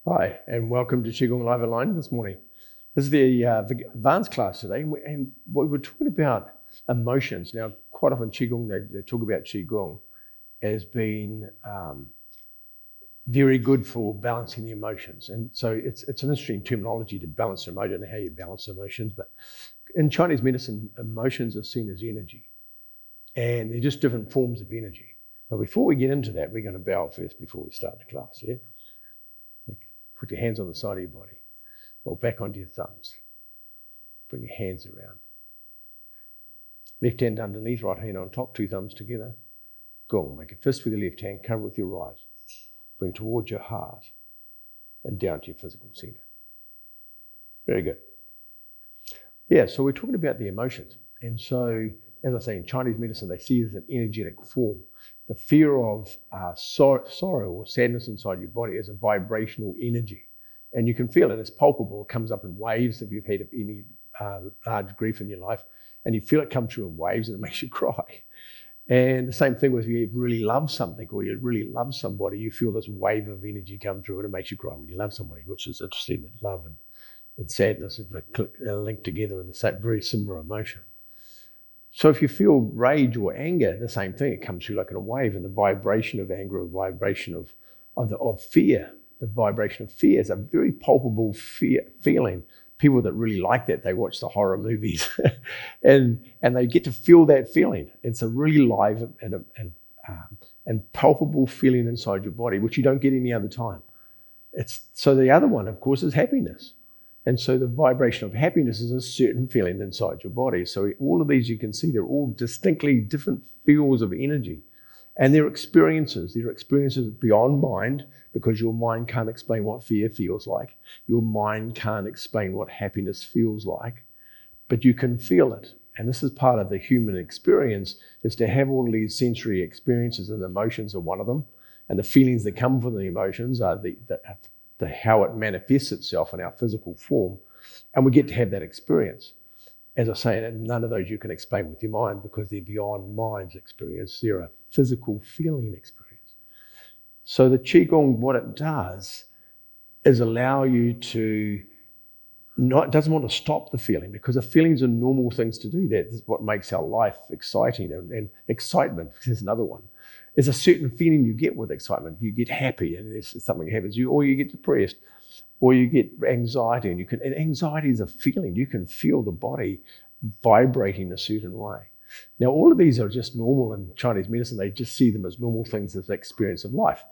Hi, and welcome to Qigong Live Online this morning. This is the advanced class today, and we were talking about emotions. Now, quite often Qigong, they talk about Qigong as being very good for balancing the emotions. And so it's an interesting terminology to balance emotion and how you balance emotions. But in Chinese medicine, emotions are seen as energy, and they're just different forms of energy. But before we get into that, we're going to bow first before we start the class, yeah? Put your hands on the side of your body, or back onto your thumbs. Bring your hands around. Left hand underneath, right hand on top, two thumbs together. Gong. Make a fist with your left hand, cover with your right. Bring towards your heart and down to your physical center. Very good. Yeah, so we're talking about the emotions. And so, as I say, in Chinese medicine, they see it as an energetic form. The fear of sorrow or sadness inside your body is a vibrational energy. And you can feel it, it's palpable. It comes up in waves if you've had any large grief in your life. And you feel it come through in waves and it makes you cry. And the same thing with you really love something or you really love somebody, you feel this wave of energy come through and it makes you cry when you love somebody, which is interesting that love and sadness are linked together in the same, very similar emotion. So if you feel rage or anger, the same thing, it comes through like in a wave, and the vibration of anger, a vibration of fear, the vibration of fear is a very palpable feeling. People that really like that, they watch the horror movies and they get to feel that feeling. It's a really live and palpable feeling inside your body, which you don't get any other time. So the other one, of course, is happiness. And so the vibration of happiness is a certain feeling inside your body. So all of these, you can see, they're all distinctly different fields of energy. And they're experiences. They're experiences beyond mind, because your mind can't explain what fear feels like. Your mind can't explain what happiness feels like, but you can feel it. And this is part of the human experience, is to have all these sensory experiences, and emotions are one of them. And the feelings that come from the emotions are the how it manifests itself in our physical form. And we get to have that experience. As I say, none of those you can explain with your mind, because they're beyond mind's experience. They're a physical feeling experience. So the Qigong, what it does is allow you to doesn't want to stop the feeling, because the feelings are normal things to do. That's what makes our life exciting, and excitement is another one. There's a certain feeling you get with excitement. You get happy and something happens, or you get depressed, or you get anxiety, and anxiety is a feeling. You can feel the body vibrating a certain way. Now, all of these are just normal in Chinese medicine. They just see them as normal things, as the experience of life.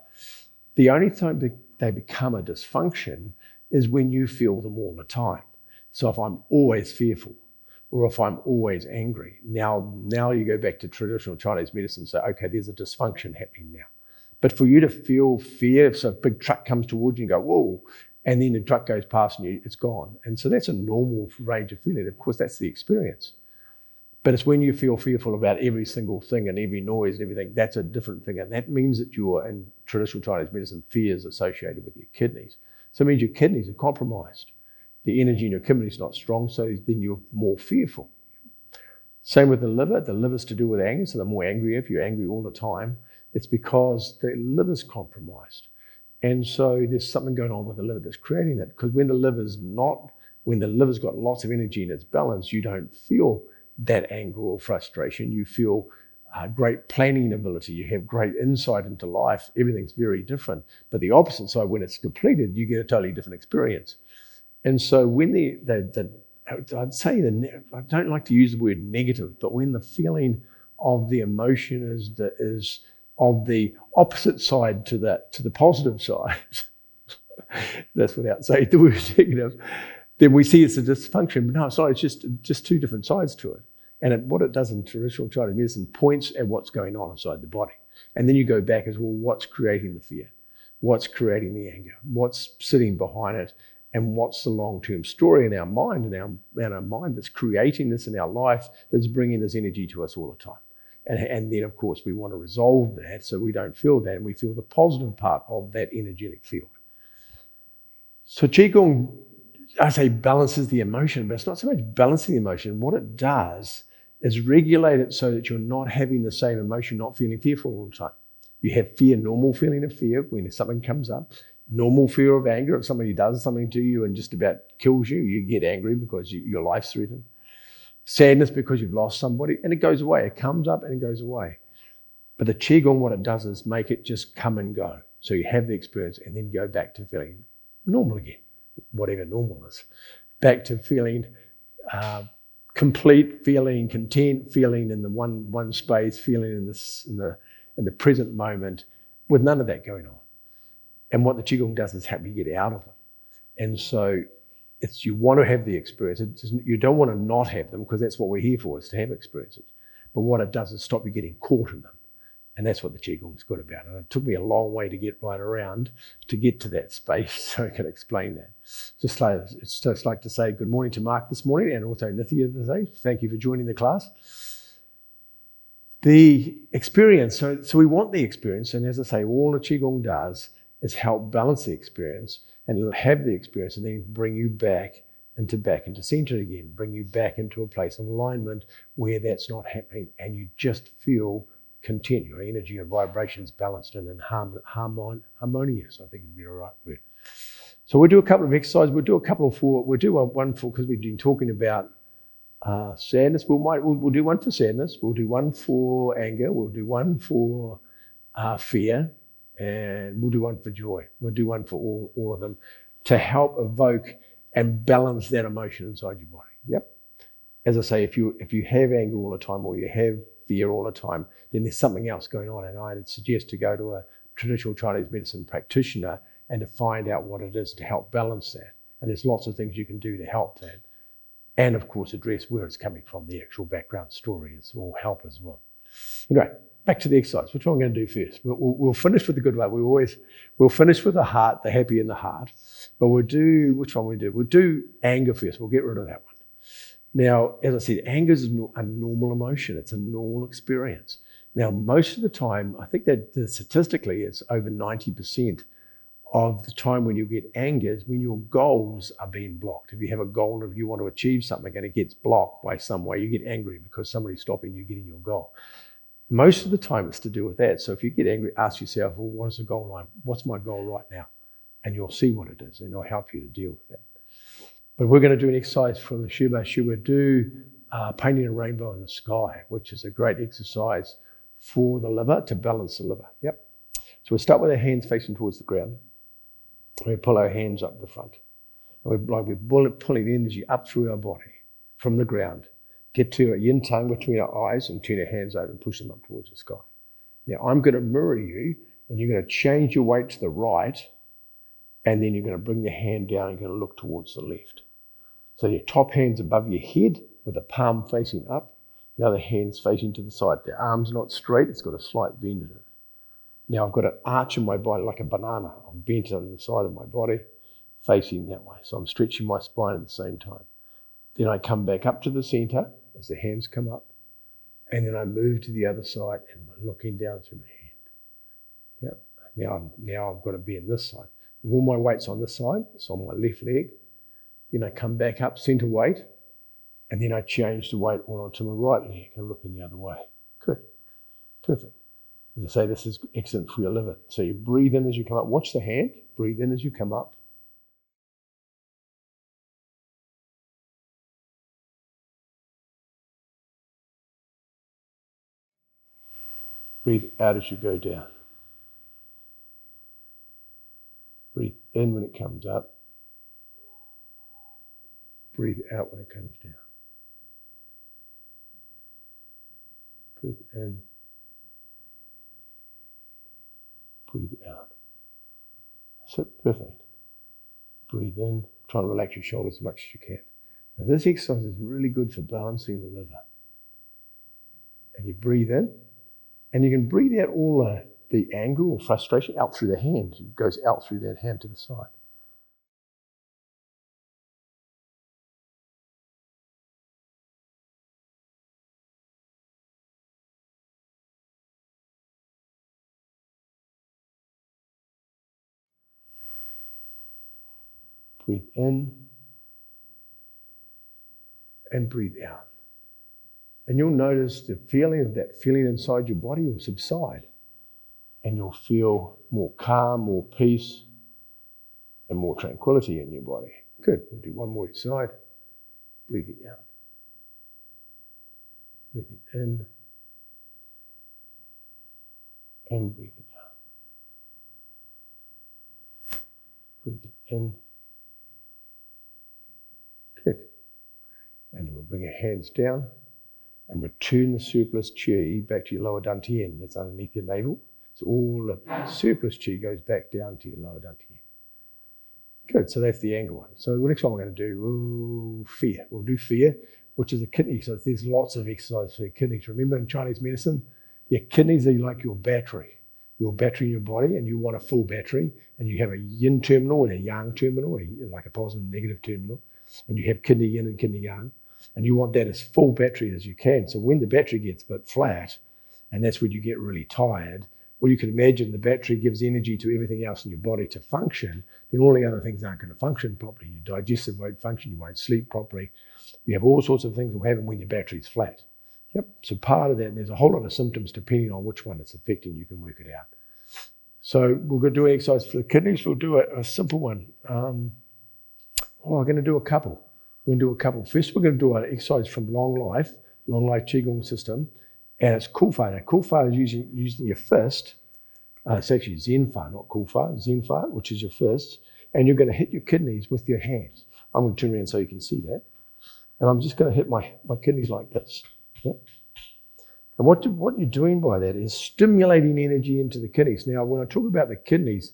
The only time they become a dysfunction is when you feel them all the time. So if I'm always fearful, or if I'm always angry, now you go back to traditional Chinese medicine and say, okay, there's a dysfunction happening now. But for you to feel fear, so a big truck comes towards you and go, whoa, and then the truck goes past and it's gone. And so that's a normal range of feeling. Of course, that's the experience. But it's when you feel fearful about every single thing and every noise and everything, that's a different thing. And that means that you're, in traditional Chinese medicine, fear is associated with your kidneys. So it means your kidneys are compromised. The energy in your kidneys is not strong, so then you're more fearful. Same with the liver. The liver's to do with anger, so the more angry, if you're angry all the time, it's because the liver's compromised. And so there's something going on with the liver that's creating that. Because when the liver's got lots of energy in its balance, you don't feel that anger or frustration. You feel great planning ability. You have great insight into life. Everything's very different. But the opposite side, when it's depleted, you get a totally different experience. And so when I'd say I don't like to use the word negative, but when the feeling of the emotion is of the opposite side to the positive side, that's without saying the word negative, then we see it's a dysfunction. But no, it's not. It's just two different sides to it. And what it does in traditional Chinese medicine points at what's going on inside the body. And then you go back as, well, what's creating the fear? What's creating the anger? What's sitting behind it? And what's the long-term story in our mind, and our mind that's creating this in our life, that's bringing this energy to us all the time. And then, of course, we want to resolve that so we don't feel that, and we feel the positive part of that energetic field. So Qigong, I say, balances the emotion, but it's not so much balancing the emotion. What it does is regulate it so that you're not having the same emotion, not feeling fearful all the time. You have fear, normal feeling of fear when something comes up. normal fear of anger. If somebody does something to you and just about kills you, you get angry because your life's threatened. Sadness because you've lost somebody, and it goes away. It comes up and it goes away. But the Qigong, what it does is make it just come and go. So you have the experience and then go back to feeling normal again, whatever normal is. Back to feeling complete, feeling content, feeling in the one space, feeling in the present moment, with none of that going on. And what the Qigong does is help you get out of them. And so you want to have the experience. You don't want to not have them, because that's what we're here for, is to have experiences. But what it does is stop you getting caught in them. And that's what the Qigong's good about. And it took me a long way to get right around to get to that space so I could explain that. It's just like to say good morning to Mark this morning, and also Nithya today. Thank you for joining the class. The experience, so we want the experience, and as I say, all the Qigong does is help balance the experience, and it'll have the experience and then bring you back into center again, bring you back into a place of alignment where that's not happening, and you just feel content, your energy and vibrations balanced and harmonious, I think would be the right word. So we'll do a couple of exercises. We'll do one for, because we've been talking about sadness. We'll do one for sadness. We'll do one for anger. We'll do one for fear, and we'll do one for joy. We'll do one for all of them to help evoke and balance that emotion inside your body. Yep. As I say, if you have anger all the time, or you have fear all the time, then there's something else going on. And I'd suggest to go to a traditional Chinese medicine practitioner and to find out what it is to help balance that. And there's lots of things you can do to help that. And of course, address where it's coming from, the actual background story will help as well. Anyway, back to the exercise. Which one I'm going to do first? We'll finish with the good one. We'll finish with the heart, the happy in the heart. But we'll do, which one we do? We'll do anger first. We'll get rid of that one. Now, as I said, anger is a normal emotion. It's a normal experience. Now, most of the time, I think that statistically it's over 90% of the time when you get anger is when your goals are being blocked. If you have a goal, if you want to achieve something and it gets blocked by some way, you get angry because somebody's stopping you getting your goal. Most of the time it's to do with that. So if you get angry, ask yourself, well, what is the goal line? What's my goal right now? And you'll see what it is, and it'll help you to deal with that. But we're going to do an exercise from the Shuba. Shuba do painting a rainbow in the sky, which is a great exercise for the liver, to balance the liver. Yep. So we'll start with our hands facing towards the ground. We pull our hands up the front. And we're pulling energy up through our body from the ground. Get to a yin tongue between our eyes and turn our hands over and push them up towards the sky. Now I'm going to mirror you, and you're going to change your weight to the right, and then you're going to bring the hand down and you're going to look towards the left. So your top hand's above your head with the palm facing up. The other hand's facing to the side. The arm's not straight, it's got a slight bend in it. Now I've got an arch in my body like a banana. I'm bent on the side of my body, facing that way. So I'm stretching my spine at the same time. Then I come back up to the center as the hands come up. And then I move to the other side and I'm looking down through my hand. Yep. Now I've got to be on this side. All my weight's on this side, so on my left leg. Then I come back up, center weight, and then I change the weight all onto my right leg and looking the other way. Good. Perfect. As I say, this is excellent for your liver. So you breathe in as you come up. Watch the hand. Breathe in as you come up. Breathe out as you go down. Breathe in when it comes up. Breathe out when it comes down. Breathe in. Breathe out. That's it. Perfect. Breathe in. Try and relax your shoulders as much as you can. Now this exercise is really good for balancing the liver. And you breathe in, and you can breathe out all the anger or frustration out through the hand. It goes out through that hand to the side. Breathe in and breathe out. And you'll notice the feeling of that feeling inside your body will subside. And you'll feel more calm, more peace, and more tranquility in your body. Good. We'll do one more each side. Breathing out. Breathing in. And breathing out. Breathing in. Good. And then we'll bring our hands down and return the surplus chi back to your lower dantian. That's underneath your navel. So all the surplus chi goes back down to your lower dantian. Good, so that's the anger one. So the next one we're going to do, fear. We'll do fear, which is a kidney exercise. There's lots of exercise for your kidneys. Remember in Chinese medicine, your kidneys are like your battery in your body, and you want a full battery, and you have a yin terminal and a yang terminal, like a positive and negative terminal, and you have kidney yin and kidney yang, and you want that as full battery as you can. So when the battery gets a bit flat, and that's when you get really tired, well, you can imagine the battery gives energy to everything else in your body to function, then all the other things aren't going to function properly. Your digestive won't function, you won't sleep properly. You have all sorts of things will happen when your battery's flat. Yep. So part of that, and there's a whole lot of symptoms depending on which one it's affecting, you can work it out. So we're going to do an exercise for the kidneys. We'll do a simple one. We're going to do a couple. We're going to do a couple. First, we're going to do an exercise from Long Life Qigong system, and it's Kulfa. Now, Kulfa is using your fist. It's actually Zenfa, not Kulfa. Zenfa, which is your fist, and you're going to hit your kidneys with your hands. I'm going to turn around so you can see that. And I'm just going to hit my kidneys like this. Yep. And what you're doing by that is stimulating energy into the kidneys. Now, when I talk about the kidneys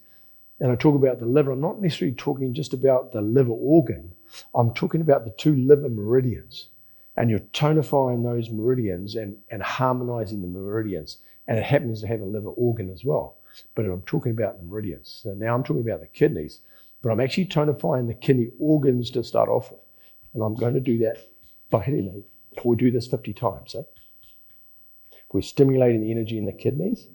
and I talk about the liver, I'm not necessarily talking just about the liver organ. I'm talking about the two liver meridians. And you're tonifying those meridians and harmonizing the meridians. And it happens to have a liver organ as well. But I'm talking about the meridians. So now I'm talking about the kidneys, but I'm actually tonifying the kidney organs to start off with. And I'm going to do that by hitting them. We'll do this 50 times. Eh? We're stimulating the energy in the kidneys.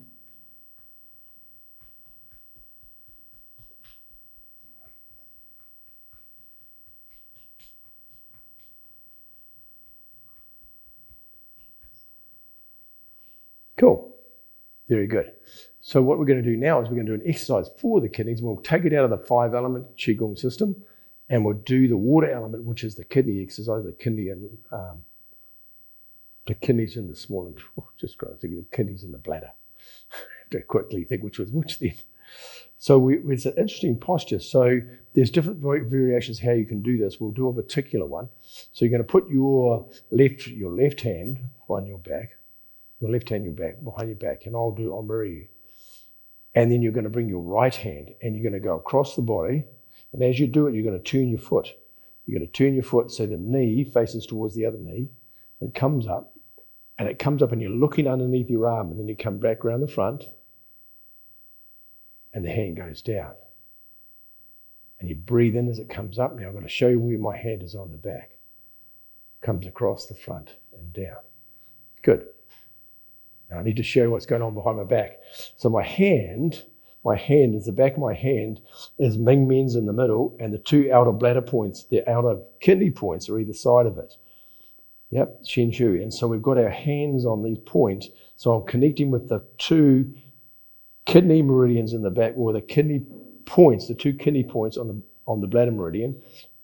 Cool. Very good. So what we're going to do now is we're going to do an exercise for the kidneys. We'll take it out of the 5-element Qigong system, and we'll do the water element, which is the kidney exercise, the kidney and the kidneys in the small and just trying to think of the kidneys in the bladder. I have to quickly think which was which then. So it's an interesting posture. So there's different variations how you can do this. We'll do a particular one. So you're going to put your left hand on your back. Your left hand behind your back, and I'll mirror you. And then you're going to bring your right hand and you're going to go across the body. And as you do it, you're going to turn your foot. You're going to turn your foot so the knee faces towards the other knee and comes up. And it comes up and you're looking underneath your arm, and then you come back around the front and the hand goes down. And you breathe in as it comes up. Now I'm going to show you where my hand is on the back. Comes across the front and down. Good. Now I need to show you what's going on behind my back. So my hand is the back of my hand is Ming Men's in the middle, and the two outer bladder points, the outer kidney points are either side of it. Yep, Shen Shu. And so we've got our hands on these points. So I'm connecting with the two kidney meridians in the back, or the kidney points, the two kidney points on the bladder meridian,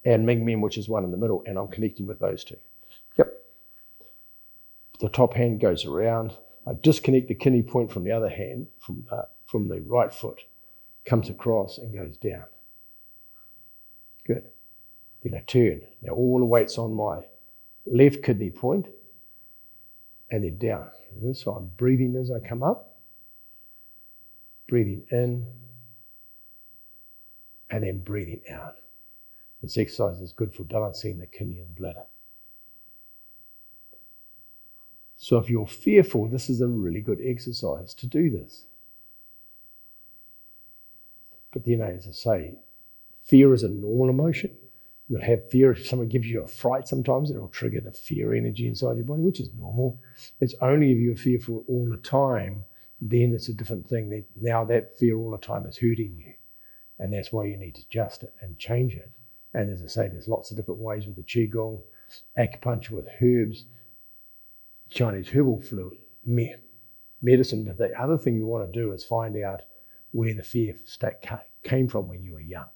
and Ming Men, which is one in the middle, and I'm connecting with those two. Yep. The top hand goes around. I disconnect the kidney point from the other hand, from the right foot, comes across and goes down. Good. Then I turn. Now all the weight's on my left kidney point and then down. So I'm breathing as I come up, breathing in, and then breathing out. This exercise is good for balancing the kidney and bladder. So if you're fearful, this is a really good exercise to do this. But then, as I say, fear is a normal emotion. You'll have fear. If someone gives you a fright sometimes, it'll trigger the fear energy inside your body, which is normal. It's only if you're fearful all the time, then it's a different thing. Now that fear all the time is hurting you. And that's why you need to adjust it and change it. And as I say, there's lots of different ways with the Qigong, acupuncture with herbs, Chinese herbal fluid, medicine. But the other thing you want to do is find out where the fear state came from when you were young.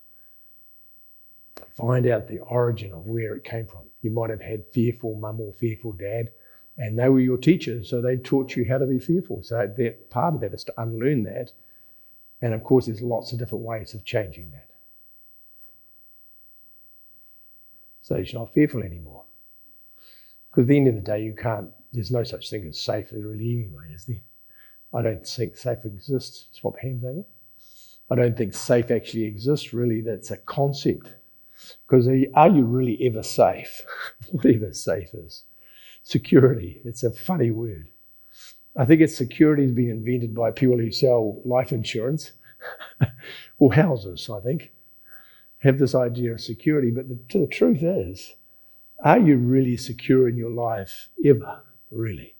Find out the origin of where it came from. You might have had fearful mum or fearful dad, and they were your teachers, so they taught you how to be fearful. So that part of that is to unlearn that. And of course, there's lots of different ways of changing that. So you're not fearful anymore. Because at the end of the day, there's no such thing as safe really anyway, is there? I don't think safe exists. Swap hands over. I don't think safe actually exists, really. That's a concept. Because are you really ever safe? Whatever safe is. Security, it's a funny word. I think security has been invented by people who sell life insurance or houses, I think, have this idea of security. But the truth is, are you really secure in your life ever, really?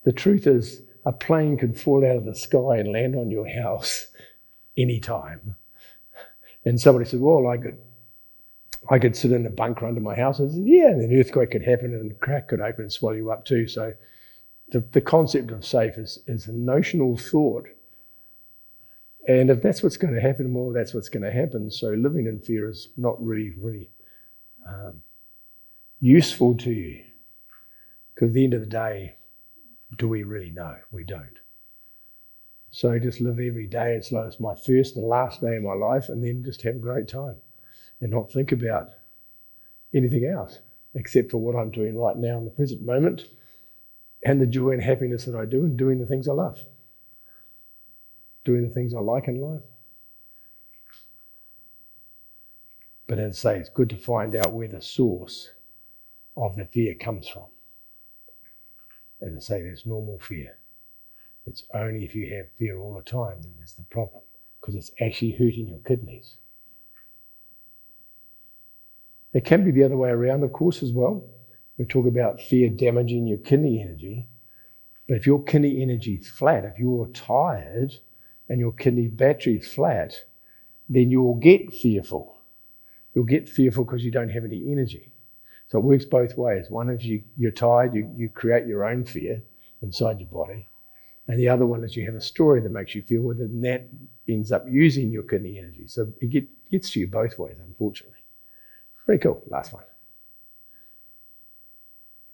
The truth is, a plane could fall out of the sky and land on your house anytime. And somebody said, well, I could sit in a bunker under my house. I said, yeah, and an earthquake could happen and a crack could open and swallow you up too. So the concept of safe is a notional thought. And if that's what's going to happen, well, that's what's going to happen. So living in fear is not really useful to you. Because at the end of the day, do we really know? We don't. So just live every day as though it's my first and last day of my life, and then just have a great time and not think about anything else except for what I'm doing right now in the present moment and the joy and happiness that I do and doing the things I love, doing the things I like in life. But as I say, it's good to find out where the source of the fear comes from. As I say, there's normal fear. It's only if you have fear all the time that there's the problem, because it's actually hurting your kidneys. It can be the other way around, of course, as well. We talk about fear damaging your kidney energy. But if your kidney energy is flat, if you're tired and your kidney battery is flat, then you'll get fearful. You'll get fearful because you don't have any energy. So it works both ways. One is you're tired, you create your own fear inside your body. And the other one is you have a story that makes you feel well, and that ends up using your kidney energy. So it gets to you both ways, unfortunately. Very cool. Last one.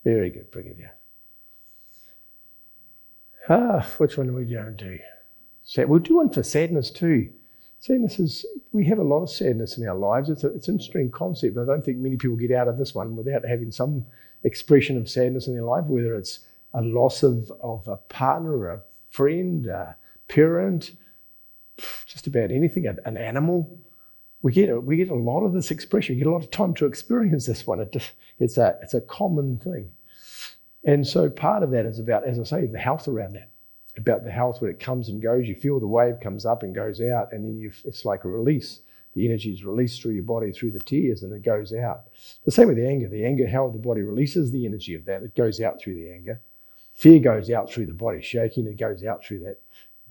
Very good. Bring it down. Which one are we going to do? We'll do one for sadness too. Sadness is, we have a lot of sadness in our lives. It's an interesting concept. I don't think many people get out of this one without having some expression of sadness in their life, whether it's a loss of a partner, a friend, a parent, just about anything, an animal. We get a lot of this expression. We get a lot of time to experience this one. It's a common thing. And so part of that is about, as I say, the health around that, about the health when it comes and goes. You feel the wave comes up and goes out, and then it's like a release. The energy is released through your body, through the tears, and it goes out. The same with the anger. The anger, how the body releases the energy of that, it goes out through the anger. Fear goes out through the body shaking, it goes out through that.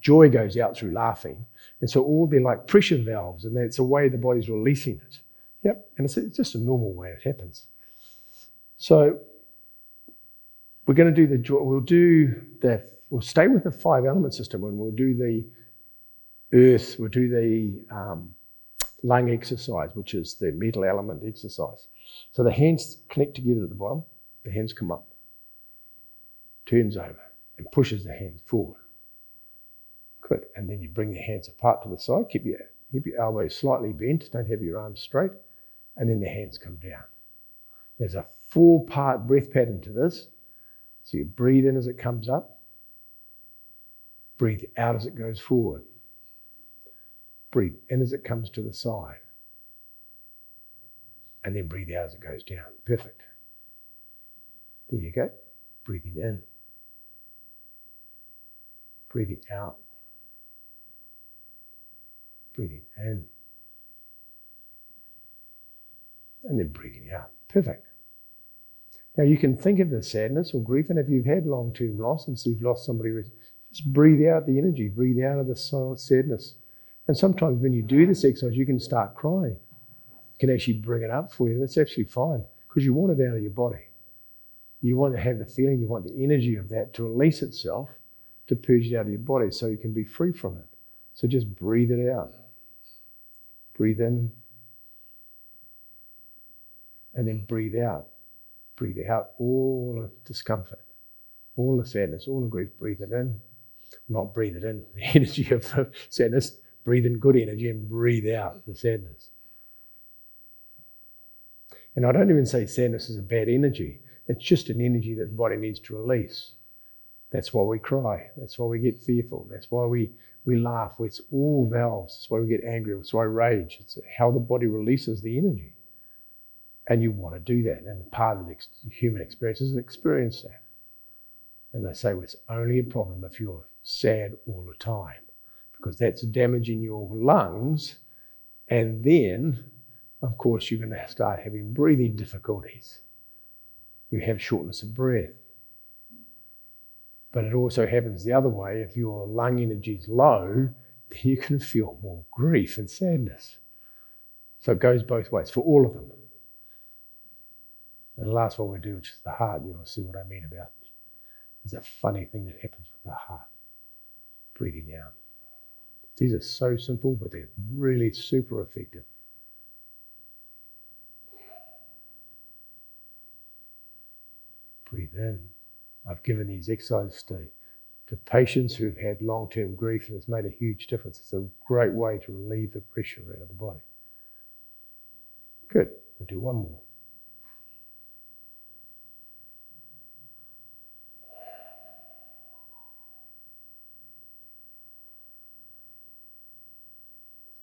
Joy goes out through laughing. And so they're like pressure valves, and it's a way the body's releasing it. Yep, and it's just a normal way it happens. So we're going to do the joy. We'll stay with the 5 element system, and we'll do the earth, we'll do the lung exercise, which is the metal element exercise. So the hands connect together at the bottom, the hands come up, turns over and pushes the hands forward. Good. And then you bring the hands apart to the side, keep your elbows slightly bent, don't have your arms straight, and then the hands come down. There's a 4-part breath pattern to this. So you breathe in as it comes up, breathe out as it goes forward, breathe in as it comes to the side, and then breathe out as it goes down. Perfect. There you go. Breathing in, breathing out, breathing in, and then breathing out. Perfect. Now you can think of the sadness or grief, and if you've had long-term loss and so you've lost somebody, just breathe out the energy, breathe out of the sadness. And sometimes when you do this exercise, you can start crying. You can actually bring it up for you. That's actually fine because you want it out of your body. You want to have the feeling, you want the energy of that to release itself, to purge it out of your body so you can be free from it. So just breathe it out. Breathe in, and then breathe out. Breathe out all of discomfort, all the sadness, all the grief. Breathe it in. Not breathe it in, the energy of the sadness. Breathe in good energy and breathe out the sadness. And I don't even say sadness is a bad energy. It's just an energy that the body needs to release. That's why we cry. That's why we get fearful. That's why we laugh. It's all valves. That's why we get angry. That's why rage. It's how the body releases the energy. And you want to do that. And part of the human experience is to experience that. And they say, well, it's only a problem if you're sad all the time, because that's damaging your lungs. And then, of course, you're going to start having breathing difficulties. You have shortness of breath. But it also happens the other way. If your lung energy is low, then you can feel more grief and sadness. So it goes both ways for all of them. And the last one we do, which is the heart, you'll see what I mean about. There's a funny thing that happens with the heart. Breathing out. These are so simple, but they're really super effective. Breathe in. I've given these exercises to patients who've had long-term grief, and it's made a huge difference. It's a great way to relieve the pressure out of the body. Good. We'll do one more.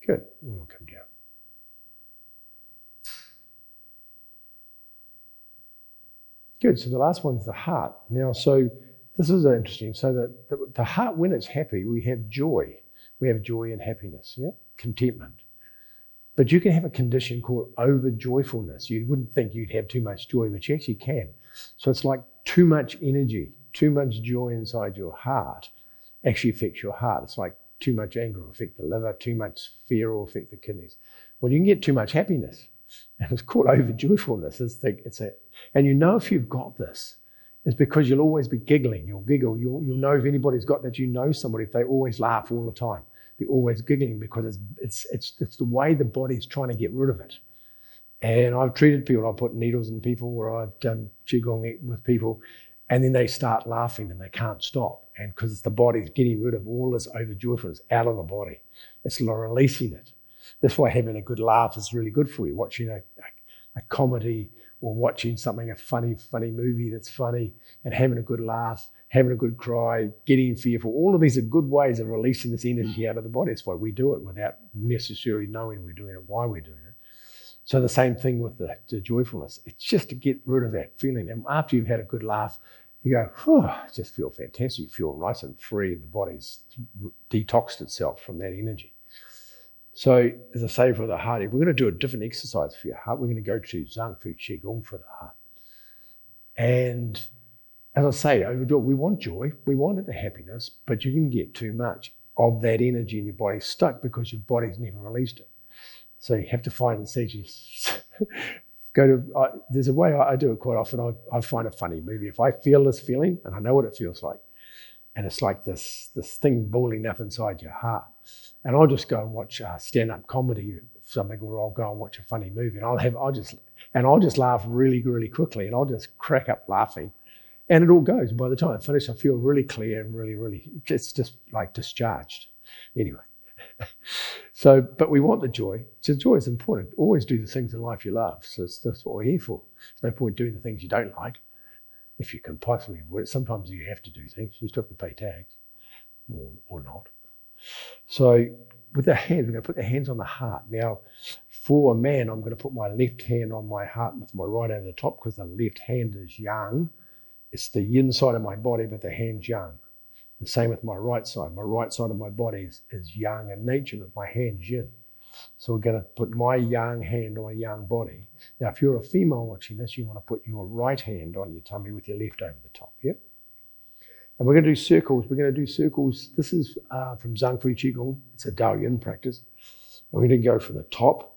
Good. We'll come down. Good. So the last one's the heart. Now, so this is interesting. So that the heart, when it's happy, we have joy. We have joy and happiness, yeah? Contentment. But you can have a condition called over-joyfulness. You wouldn't think you'd have too much joy, but you actually can. So it's like too much energy, too much joy inside your heart actually affects your heart. It's like too much anger will affect the liver, too much fear will affect the kidneys. Well, you can get too much happiness. And it's called over-joyfulness. And you know if you've got this, it's because you'll always be giggling. You'll giggle. You'll know if anybody's got that. You know somebody if they always laugh all the time. They're always giggling because it's the way the body's trying to get rid of it. And I've treated people. I've put needles in people, or I've done Qigong with people, and then they start laughing and they can't stop. And because it's the body's getting rid of all this over-joyfulness out of the body. It's releasing it. That's why having a good laugh is really good for you. Watching a comedy or watching something, a funny movie that's funny, and having a good laugh, having a good cry, getting fearful. All of these are good ways of releasing this energy out of the body. That's why we do it without necessarily knowing we're doing it, why we're doing it. So the same thing with the joyfulness. It's just to get rid of that feeling. And after you've had a good laugh, you go, I just feel fantastic. You feel nice and free. The body's detoxed itself from that energy. So, as I say, for the heart, if we're going to do a different exercise for your heart, we're going to go to Zang Qigong for the heart. And as I say, overall, we want joy, we want the happiness, but you can get too much of that energy in your body stuck because your body's never released it. So you have to find and see, there's a way I do it quite often. I find a funny movie. If I feel this feeling, and I know what it feels like, and it's like this thing boiling up inside your heart, and I'll just go and watch stand-up comedy, something, or I'll go and watch a funny movie, and I'll just laugh really, really quickly, and I'll just crack up laughing, and it all goes. By the time I finish, I feel really clear and really, really, it's just like discharged. Anyway, so, but we want the joy. So joy is important. Always do the things in life you love. So that's what we're here for. There's no point doing the things you don't like. If you can possibly avoid it, sometimes you have to do things. You still have to pay tax, or not. So with the hands, we're going to put the hands on the heart. Now, for a man, I'm going to put my left hand on my heart with my right over the top, because the left hand is yang. It's the yin side of my body, but the hand's yang. The same with my right side. My right side of my body is yang in nature, but my hand's yin. So we're going to put my yang hand on my yang body. Now, if you're a female watching this, you want to put your right hand on your tummy with your left over the top, yeah? And we're going to do circles. We're going to do circles. This is from Zang Qigong. It's a Dao Yin practice. And we're going to go from the top,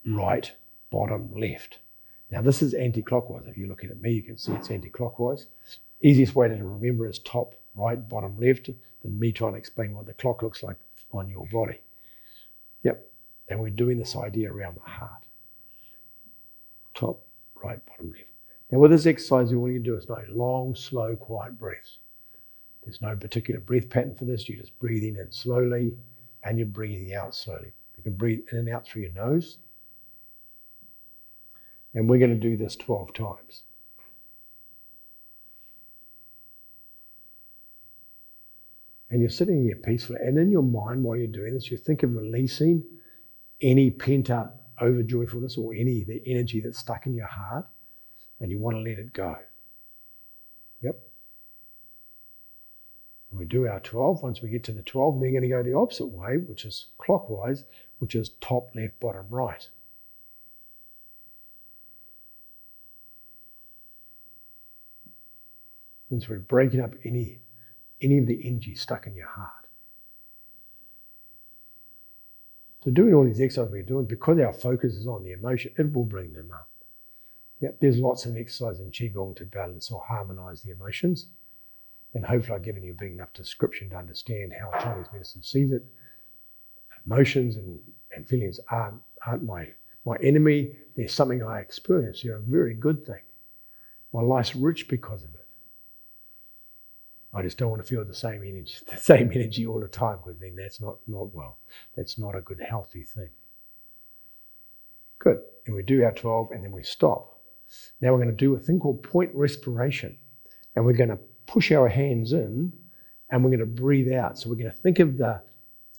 right, bottom, left. Now, this is anti-clockwise. If you're looking at me, you can see it's anti-clockwise. Easiest way to remember is top, right, bottom, left, than me trying to explain what the clock looks like on your body. Yep. And we're doing this idea around the heart. Top, right, bottom left. Now with this exercise, all you do is nice, long, slow, quiet breaths. There's no particular breath pattern for this. You're just breathing in slowly and you're breathing out slowly. You can breathe in and out through your nose. And we're going to do this 12 times. And you're sitting here peacefully. And in your mind, while you're doing this, you think of releasing any pent-up over-joyfulness or the energy that's stuck in your heart, and you want to let it go. Yep. And we do our 12. Once we get to the 12, we're going to go the opposite way, which is clockwise, which is top, left, bottom, right. And so we're breaking up any of the energy stuck in your heart. So doing all these exercises we're doing, because our focus is on the emotion, it will bring them up. Yeah, there's lots of exercise in Qigong to balance or harmonize the emotions. And hopefully I've given you a big enough description to understand how Chinese medicine sees it. Emotions and feelings aren't my enemy. They're something I experience. They're a very good thing. My life's rich because of it. I just don't want to feel the same energy all the time, because then that's not well. That's not a good, healthy thing. Good. And we do our 12 and then we stop. Now we're going to do a thing called point respiration. And we're going to push our hands in and we're going to breathe out. So we're going to think of the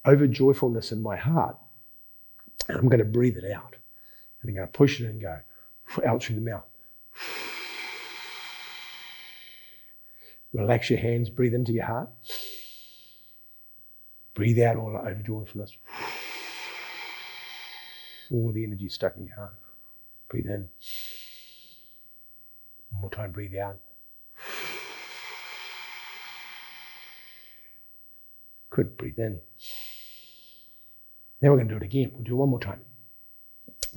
over-joyfulness in my heart. And I'm going to breathe it out. And I'm going to push it and go out through the mouth. Relax your hands, breathe into your heart. Breathe out all the over-joyfulness. All the energy stuck in your heart. Breathe in. One more time, breathe out. Good, breathe in. Now we're going to do it again. We'll do it one more time.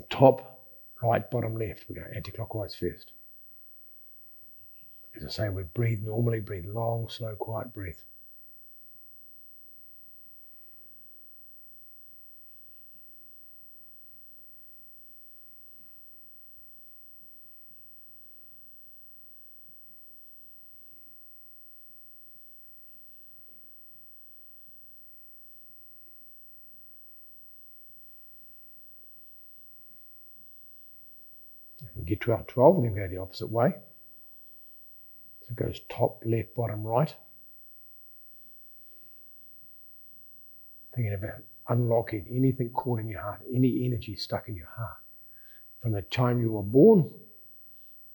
Top, right, bottom, left. We're going anti-clockwise first. As I say, we breathe normally, breathe long, slow, quiet breath. We get to our 12, and then go the opposite way. So it goes top, left, bottom, right. Thinking about unlocking anything caught in your heart, any energy stuck in your heart. From the time you were born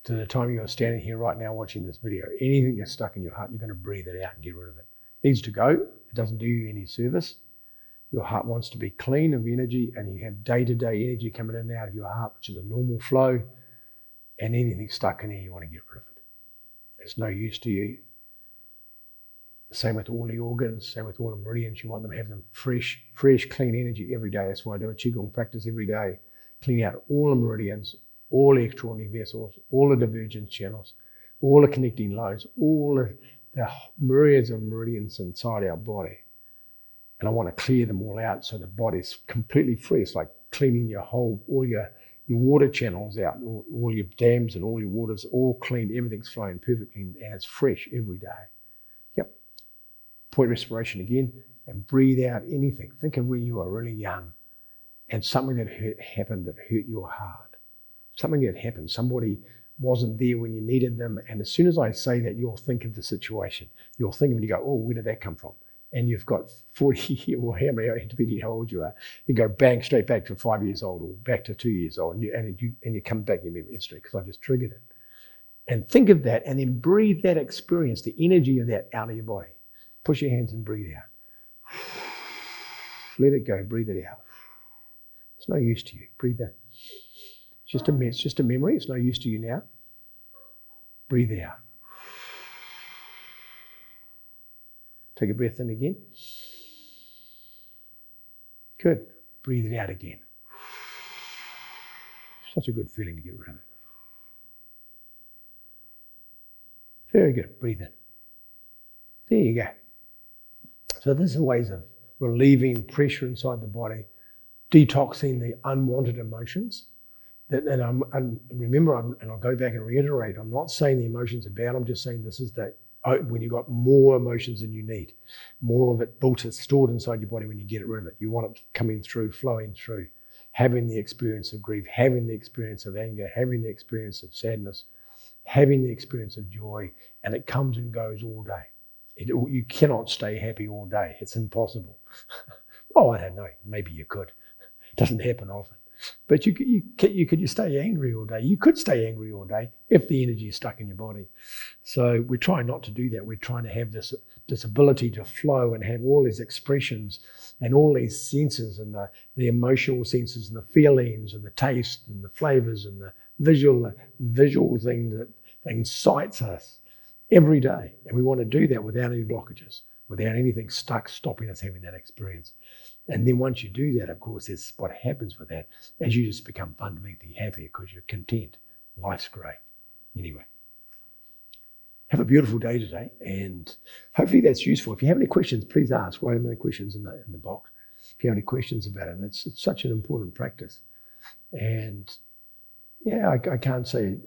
to the time you are standing here right now watching this video, anything that's stuck in your heart, you're going to breathe it out and get rid of it. It needs to go. It doesn't do you any service. Your heart wants to be clean of energy, and you have day-to-day energy coming in and out of your heart, which is a normal flow, and anything stuck in there, you want to get rid of it. It's no use to you. Same with all the organs, same with all the meridians. You want them to have them fresh, clean energy every day. That's why I do a Qigong practice every day. Clean out all the meridians, all the extraordinary vessels, all the divergence channels, all the connecting loads, all the myriads of meridians inside our body. And I want to clear them all out so the body's completely free. It's like cleaning all your water channels out, all your dams and all your waters, all cleaned, everything's flowing perfectly and it's fresh every day. Yep. Point respiration again and breathe out anything. Think of when you were really young and something that happened that hurt your heart. Something that happened. Somebody wasn't there when you needed them. And as soon as I say that, you'll think of the situation. You'll think of it and you go, oh, where did that come from? And you've got 40 or depending how old you are, you go bang straight back to 5 years old or back to 2 years old, and you come back and you remember instantly because I just triggered it. And think of that, and then breathe that experience, the energy of that out of your body. Push your hands and breathe out. Let it go. Breathe it out. It's no use to you. Breathe that. It's just a memory. It's no use to you now. Breathe out. Take a breath in again. Good. Breathe it out again. Such a good feeling to get rid of it. Very good. Breathe in. There you go. So this is ways of relieving pressure inside the body, detoxing the unwanted emotions, And remember, and I'll go back and reiterate, I'm not saying the emotions are bad, I'm just saying this is when you've got more emotions than you need, more of it stored inside your body. When you get rid of it, you want it coming through, flowing through, having the experience of grief, having the experience of anger, having the experience of sadness, having the experience of joy, and it comes and goes all day. You cannot stay happy all day. It's impossible. Oh, I don't know. Maybe you could. It doesn't happen often. But could you stay angry all day? You could stay angry all day if the energy is stuck in your body. So we're trying not to do that. We're trying to have this ability to flow and have all these expressions and all these senses, and the emotional senses and the feelings and the taste and the flavors and the visual thing that incites us every day. And we want to do that without any blockages, without anything stuck stopping us having that experience. And then once you do that, of course, that's what happens with that, as you just become fundamentally happy because you're content. Life's great. Anyway, have a beautiful day today, and hopefully that's useful. If you have any questions, please ask. Write them any questions in the box if you have any questions about it. And it's such an important practice. And yeah, I can't say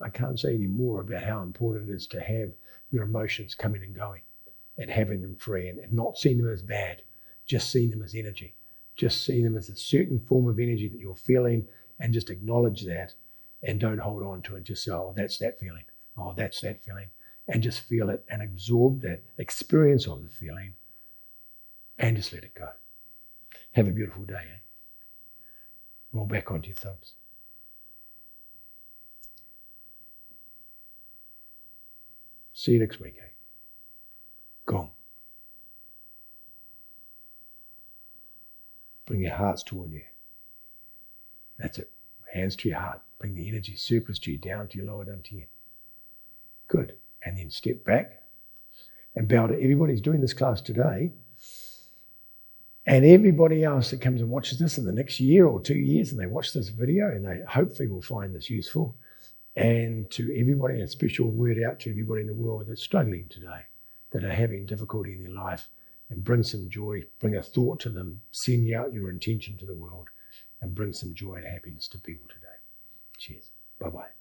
any more about how important it is to have your emotions coming and going and having them free, and not seeing them as bad, just seeing them as energy. Just see them as a certain form of energy that you're feeling, and just acknowledge that, and don't hold on to it. Just say, oh, that's that feeling. Oh, that's that feeling. And just feel it and absorb that experience of the feeling, and just let it go. Have a beautiful day. Eh? Roll back onto your thumbs. See you next week. Eh? Gong. Bring your hearts toward you. That's it. Hands to your heart. Bring the energy surplus to you down to your lower dantian. Good. And then step back and bow to everybody who's doing this class today, and everybody else that comes and watches this in the next year or 2 years, and they watch this video and they hopefully will find this useful. And to everybody, a special word out to everybody in the world that's struggling today, that are having difficulty in their life, and bring some joy, bring a thought to them, send out your intention to the world, and bring some joy and happiness to people today. Cheers. Bye-bye.